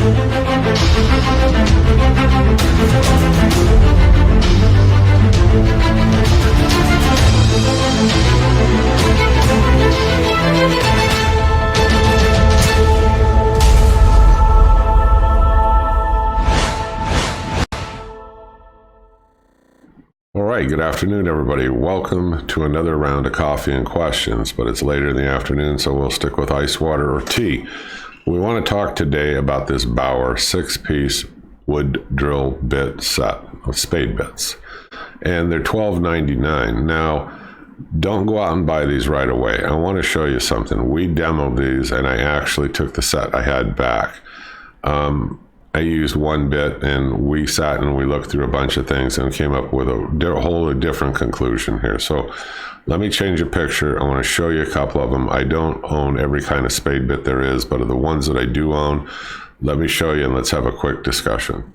All right, good afternoon, everybody. Welcome to another round of coffee and questions, but it's later in the afternoon, so we'll stick with ice water or tea. We want to talk today about this Bauer 6-piece wood drill bit set of spade bits, and they're $12.99. Now, don't go out and buy these right away. I want to show you something. We demoed these, and I actually took the set I had back. I used one bit, and we sat and we looked through a bunch of things and came up with a whole different conclusion here. So let me change a picture. I want to show you a couple of them. I don't own every kind of spade bit there is, but of the ones that I do own, let me show you and let's have a quick discussion.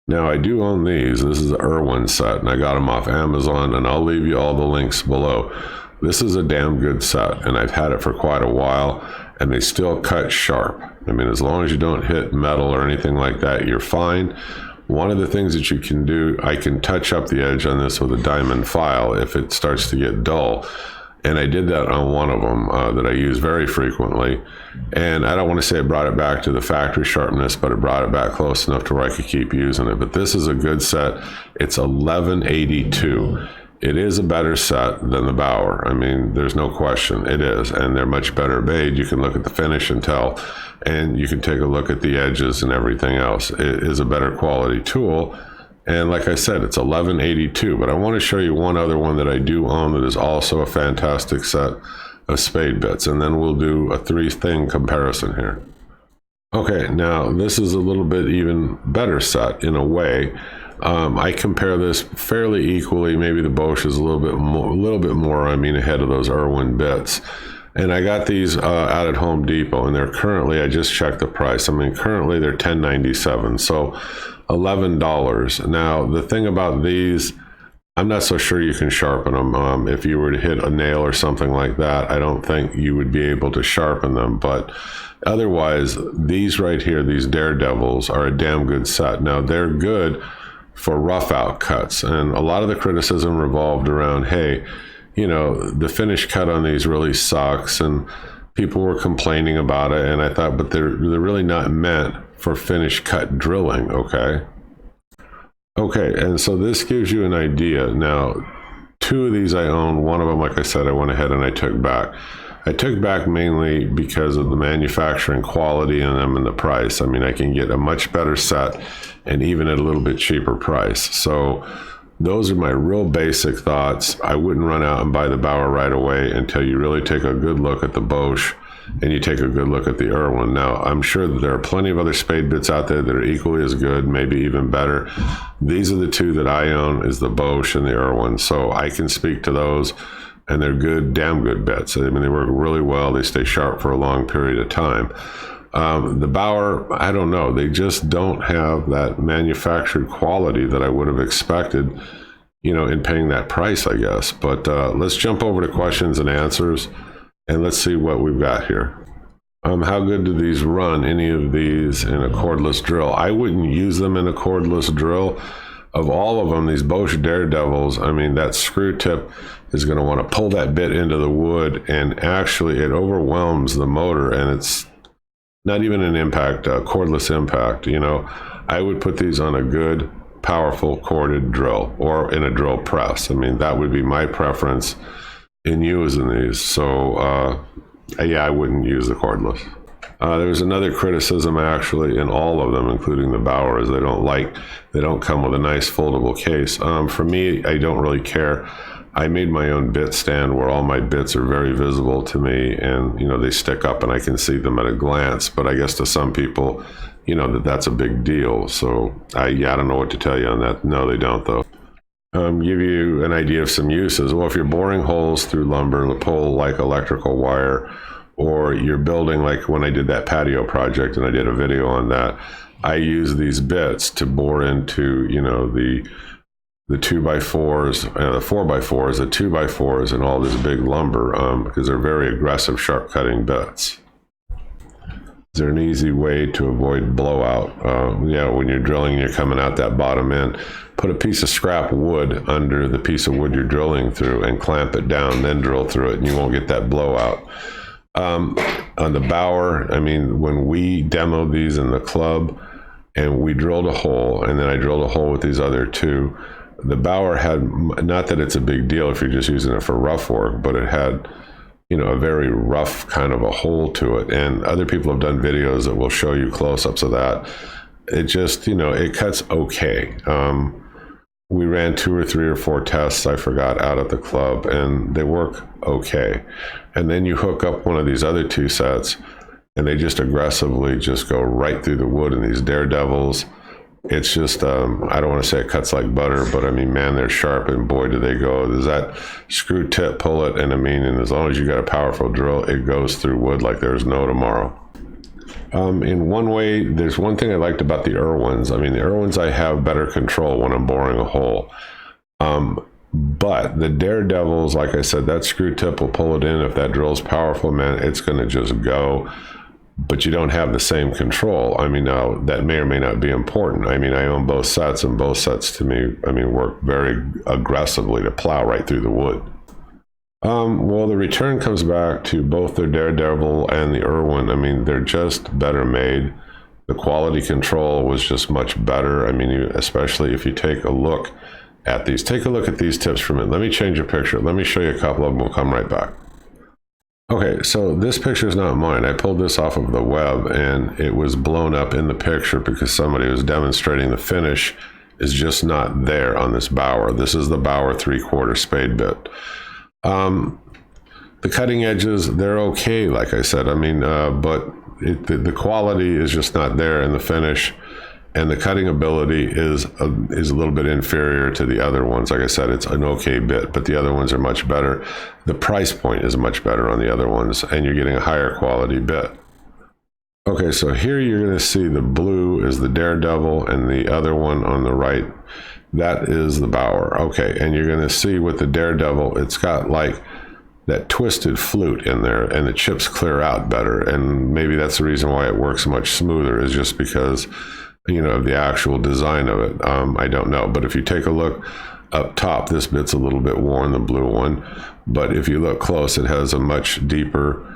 Now, I do own these. This is the Irwin set, and I got them off Amazon, and I'll leave you all the links below. This is a damn good set, and I've had it for quite a while, and they still cut sharp. I mean, as long as you don't hit metal or anything like that, you're fine. One of the things that you can do, I can touch up the edge on this with a diamond file if it starts to get dull. And I did that on one of them that I use very frequently. And I don't want to say it brought it back to the factory sharpness, but it brought it back close enough to where I could keep using it. But this is a good set. It's $11.82. It is a better set than the Bauer. I mean, there's no question it is, and they're much better made. You can look at the finish and tell, and you can take a look at the edges and everything else. It is a better quality tool, and like I said, it's $11.82. But I want to show you one other one that I do own that is also a fantastic set of spade bits, and then we'll do a three-thing comparison here. Okay, now this is a little bit even better set in a way. I compare this fairly equally. Maybe the Bosch is a little bit more, ahead of those Irwin bits. And I got these out at Home Depot, and they're currently, I just checked the price. I mean, currently they're $10.97, so $11. Now, the thing about these, I'm not so sure you can sharpen them. If you were to hit a nail or something like that, I don't think you would be able to sharpen them. But otherwise, these right here, these Daredevils, are a damn good set. Now, they're good for rough out cuts, and a lot of the criticism revolved around, hey, you know, the finish cut on these really sucks, and people were complaining about it, and I thought, but they're really not meant for finish cut drilling. Okay, and so this gives you an idea. Now, two of these I own. One of them, like I said, I went ahead and I took back. I took back mainly because of the manufacturing quality in them and the price. I mean, I can get a much better set and even at a little bit cheaper price. So those are my real basic thoughts. I wouldn't run out and buy the Bauer right away until you really take a good look at the Bosch and you take a good look at the Irwin. Now, I'm sure that there are plenty of other spade bits out there that are equally as good, maybe even better. These are the two that I own, is the Bosch and the Irwin. So I can speak to those. And they're good, damn good bits. I mean, they work really well. They stay sharp for a long period of time. The Bauer, I don't know. They just don't have that manufactured quality that I would have expected, you know, in paying that price, I guess. But let's jump over to questions and answers, and let's see what we've got here. How good do these run, any of these, in a cordless drill? I wouldn't use them in a cordless drill. Of all of them, these Bosch Daredevils, I mean, that screw tip is going to want to pull that bit into the wood, and actually it overwhelms the motor, and it's not even an impact, cordless impact. You know, I would put these on a good, powerful corded drill or in a drill press. I mean, that would be my preference in using these. So, yeah, I wouldn't use the cordless. There's another criticism actually in all of them, including the Bauer, is they don't come with a nice foldable case. For me, I don't really care. I made my own bit stand where all my bits are very visible to me, and you know, they stick up and I can see them at a glance. But I guess to some people, you know, that's a big deal. So I don't know what to tell you on that. No, they don't though. Give you an idea of some uses. Well, if you're boring holes through lumber and pull like electrical wire, or you're building, like when I did that patio project and I did a video on that, I use these bits to bore into, you know, the 2x4s, the 4x4s, the 2x4s, and all this big lumber, because they're very aggressive, sharp cutting bits. Is there an easy way to avoid blowout? Yeah, when you're drilling, you're coming out that bottom end. Put a piece of scrap wood under the piece of wood you're drilling through and clamp it down, then drill through it, and you won't get that blowout. On the Bauer, I mean, when we demoed these in the club and we drilled a hole, and then I drilled a hole with these other two, the Bauer had, not that it's a big deal if you're just using it for rough work, but it had, you know, a very rough kind of a hole to it. And other people have done videos that will show you close-ups of that. It just, you know, it cuts okay. We ran 2 or 3 or 4 tests, I forgot, out at the club, and they work okay. And then you hook up one of these other 2 sets, and they just aggressively just go right through the wood in these daredevils. It's just, I don't want to say it cuts like butter, but I mean, man, they're sharp, and boy, do they go. There's that screw tip, pull it, and I mean, and as long as you got a powerful drill, it goes through wood like there's no tomorrow. In one way, there's one thing I liked about the Irwins. I mean, the Irwins, I have better control when I'm boring a hole. But the daredevils, like I said, that screw tip will pull it in. If that drill's powerful, man, it's going to just go. But you don't have the same control. I mean, now that may or may not be important. I mean, I own both sets, and both sets to me, I mean, work very aggressively to plow right through the wood. Well, the return comes back to both the Daredevil and the Irwin. I mean, they're just better made. The quality control was just much better. I mean, especially if you take a look at these. Take a look at these tips for a minute. Let me change a picture. Let me show you a couple of them. We'll come right back. Okay, so this picture is not mine. I pulled this off of the web, and it was blown up in the picture because somebody was demonstrating the finish is just not there on this Bauer. This is the Bauer 3/4 spade bit. The cutting edges, they're okay, like I said. I mean, but the quality is just not there in the finish, and the cutting ability is a little bit inferior to the other ones. Like I said, it's an okay bit, but the other ones are much better. The price point is much better on the other ones, and you're getting a higher quality bit. Okay, so here you're going to see the blue is the Daredevil, and the other one on the right, that is the Bauer. Okay, and you're going to see with the Daredevil, it's got like that twisted flute in there, and the chips clear out better, and maybe that's the reason why it works much smoother, is just because, you know, the actual design of it. I don't know, but if you take a look up top, this bit's a little bit worn, the blue one, but if you look close, it has a much deeper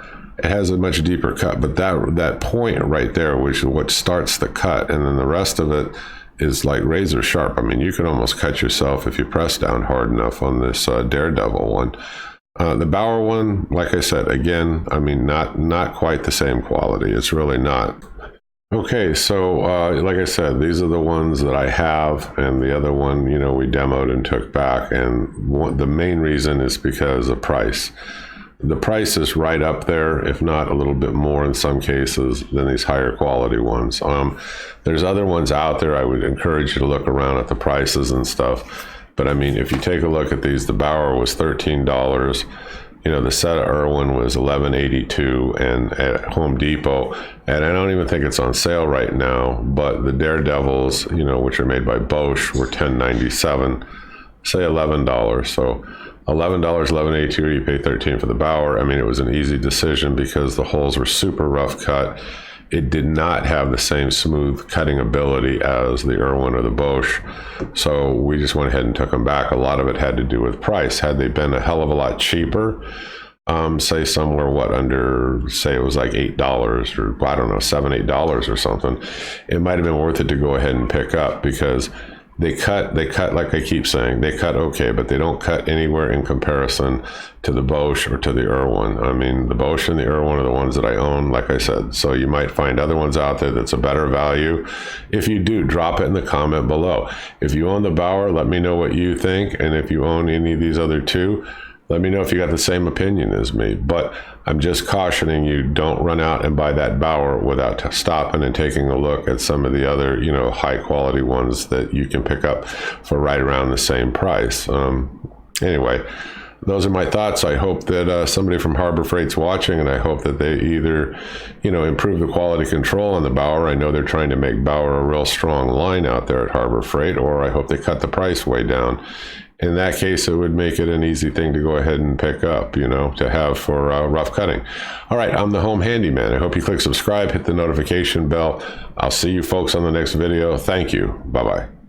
cut. But that point right there, which is what starts the cut, and then the rest of it is like razor sharp. I mean, you can almost cut yourself if you press down hard enough on this Daredevil one. The Bauer one, like I said, again, I mean, not quite the same quality. It's really not. Okay, so like I said, these are the ones that I have, and the other one, you know, we demoed and took back, and the main reason is because of price. The price is right up there, if not a little bit more in some cases, than these higher quality ones. There's other ones out there. I would encourage you to look around at the prices and stuff. But I mean, if you take a look at these, the Bauer was $13. You know, the set of Irwin was $11.82, and at Home Depot, and I don't even think it's on sale right now, but the Daredevils, you know, which are made by Bosch, were $10.97, say $11. So $11, $11.82, you pay $13 for the Bauer. I mean, it was an easy decision because the holes were super rough cut. It did not have the same smooth cutting ability as the Irwin or the Bosch. So we just went ahead and took them back. A lot of it had to do with price. Had they been a hell of a lot cheaper, say somewhere, under, say it was like $8 or I don't know, $7, $8 or something, it might have been worth it to go ahead and pick up, because they cut, like I keep saying, they cut okay, but they don't cut anywhere in comparison to the Bosch or to the Irwin. I mean, the Bosch and the Irwin are the ones that I own, like I said. So you might find other ones out there that's a better value. If you do, drop it in the comment below. If you own the Bauer, let me know what you think. And if you own any of these other two, let me know if you got the same opinion as me. But I'm just cautioning you, don't run out and buy that Bauer without stopping and taking a look at some of the other, you know, high quality ones that you can pick up for right around the same price. Anyway, those are my thoughts. I hope that somebody from Harbor Freight's watching, and I hope that they either, you know, improve the quality control on the Bauer. I know they're trying to make Bauer a real strong line out there at Harbor Freight, or I hope they cut the price way down. in that case, it would make it an easy thing to go ahead and pick up, you know, to have for rough cutting. All right, I'm the Home Handyman. I hope you click subscribe, hit the notification bell. I'll see you folks on the next video. Thank you. Bye-bye.